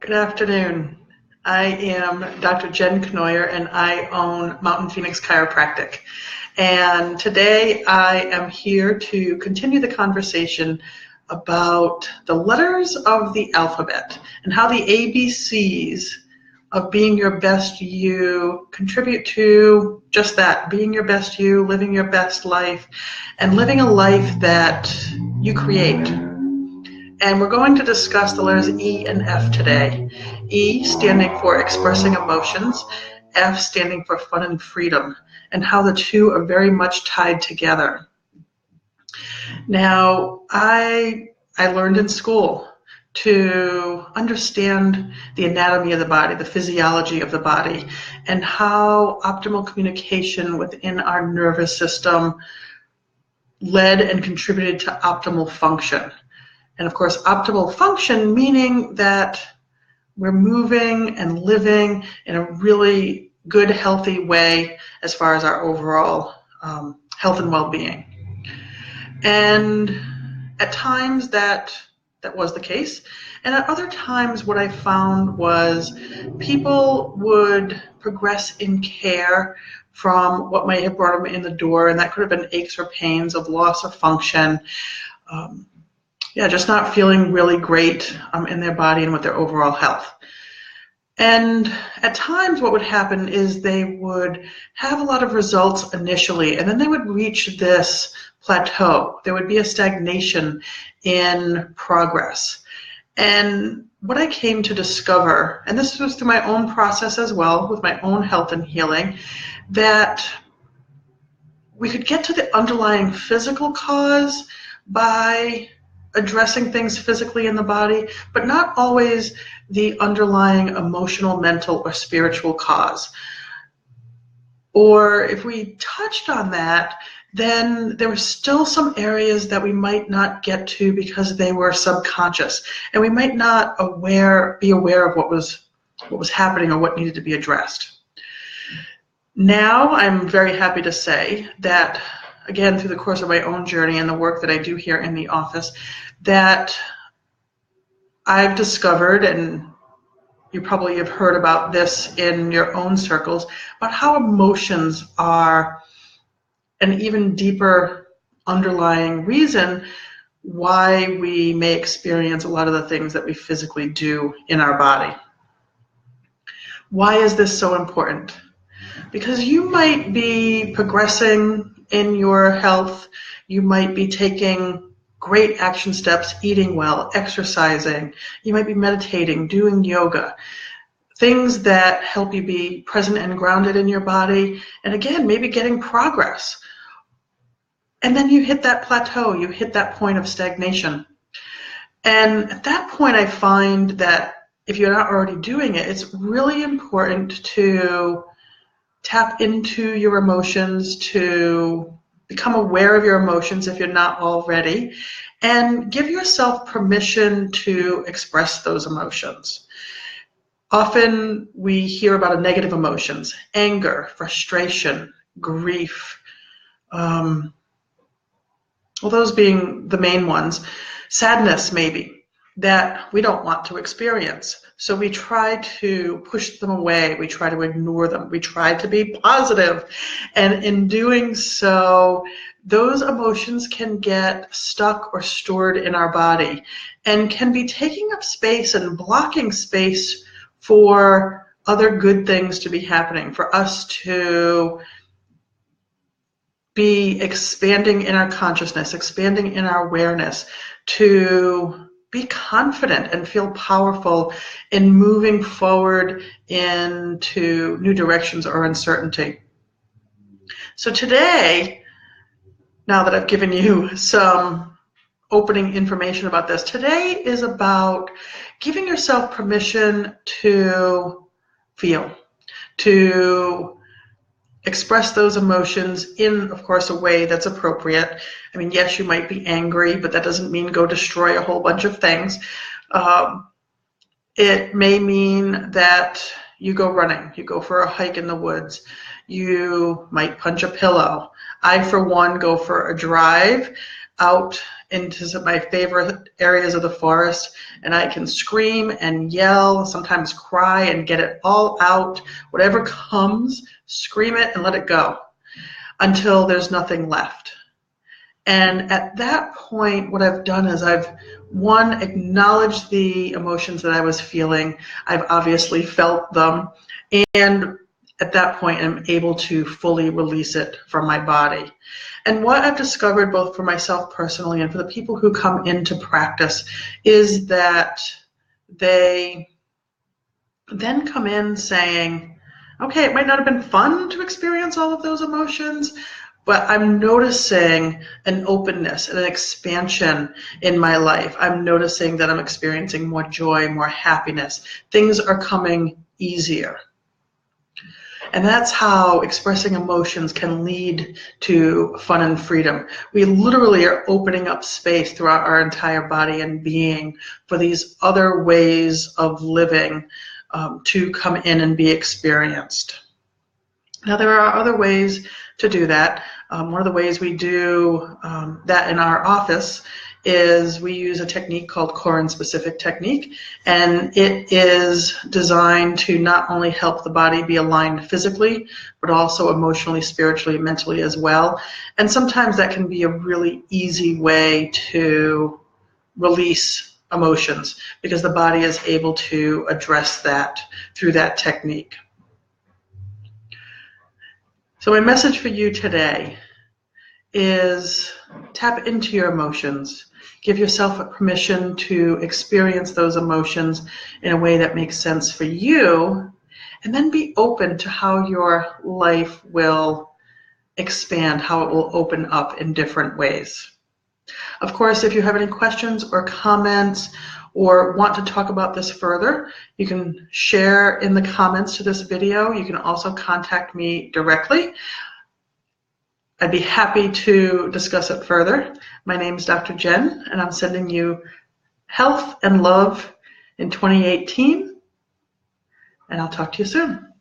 Good afternoon. I am Dr. Jenn and I own Mountain Phoenix Chiropractic. And today I am here to continue the conversation about the letters of the alphabet and how the ABCs of being your best you contribute to just that, being your best you, living your best life, and living a life that you create. And we're going to discuss the letters E and F today. E standing for expressing emotions, F standing for fun and freedom, and how the two are very much tied together. Now, I learned in school to understand the anatomy of the body, the physiology of the body, and how optimal communication within our nervous system led and contributed to optimal function. And of course, optimal function meaning that we're moving and living in a really good, healthy way as far as our overall health and well-being. And at times that was the case. And at other times what I found was people would progress in care from what might have brought them in the door, and that could have been aches or pains of loss of function. Just not feeling really great in their body and with their overall health. And at times what would happen is they would have a lot of results initially, and then they would reach this plateau. There would be a stagnation in progress. And what I came to discover, and this was through my own process as well, with my own health and healing, that we could get to the underlying physical cause by addressing things physically in the body, but not always the underlying emotional, mental, or spiritual cause. Or if we touched on that, then there were still some areas that we might not get to because they were subconscious, and we might not be aware of what was happening or what needed to be addressed. Now, I'm very happy to say that, again, through the course of my own journey and the work that I do here in the office, that I've discovered, and you probably have heard about this in your own circles, about how emotions are an even deeper underlying reason why we may experience a lot of the things that we physically do in our body. Why is this so important? Because you might be progressing in your health, you might be taking great action steps, eating well, exercising, you might be meditating, doing yoga, things that help you be present and grounded in your body, and again, maybe getting progress. And then you hit that plateau, you hit that point of stagnation. And at that point, I find that if you're not already doing it, it's really important to tap into your emotions, to become aware of your emotions if you're not already, and give yourself permission to express those emotions. Often we hear about negative emotions, anger, frustration, grief, those being the main ones. Sadness, maybe, that we don't want to experience. So we try to push them away, we try to ignore them, we try to be positive. And in doing so, those emotions can get stuck or stored in our body and can be taking up space and blocking space for other good things to be happening, for us to be expanding in our consciousness, expanding in our awareness, to be confident and feel powerful in moving forward into new directions or uncertainty. So today, now that I've given you some opening information about this, today is about giving yourself permission to feel, to express those emotions in, of course, a way that's appropriate. I mean, yes, you might be angry, but that doesn't mean go destroy a whole bunch of things. It may mean that you go running, you go for a hike in the woods, you might punch a pillow. I, for one, go for a drive out into some of my favorite areas of the forest, and I can scream and yell, sometimes cry, and get it all out. Whatever comes, scream it and let it go until there's nothing left. And at that point, what I've done is I've, one, acknowledged the emotions that I was feeling. I've obviously felt them. And at that point, I'm able to fully release it from my body. And what I've discovered, both for myself personally and for the people who come into practice, is that they then come in saying, okay, it might not have been fun to experience all of those emotions, but I'm noticing an openness and an expansion in my life. I'm noticing that I'm experiencing more joy, more happiness. Things are coming easier. And that's how expressing emotions can lead to fun and freedom. We literally are opening up space throughout our entire body and being for these other ways of living to come in and be experienced. Now, there are other ways to do that. One of the ways we do that in our office is we use a technique called Corin-specific technique, and it is designed to not only help the body be aligned physically, but also emotionally, spiritually, mentally as well. And sometimes that can be a really easy way to release emotions because the body is able to address that through that technique. So my message for you today is tap into your emotions. Give yourself a permission to experience those emotions in a way that makes sense for you, and then be open to how your life will expand, how it will open up in different ways. Of course, if you have any questions or comments or want to talk about this further, you can share in the comments to this video. You can also contact me directly. I'd be happy to discuss it further. My name is Dr. Jenn, and I'm sending you health and love in 2018, and I'll talk to you soon.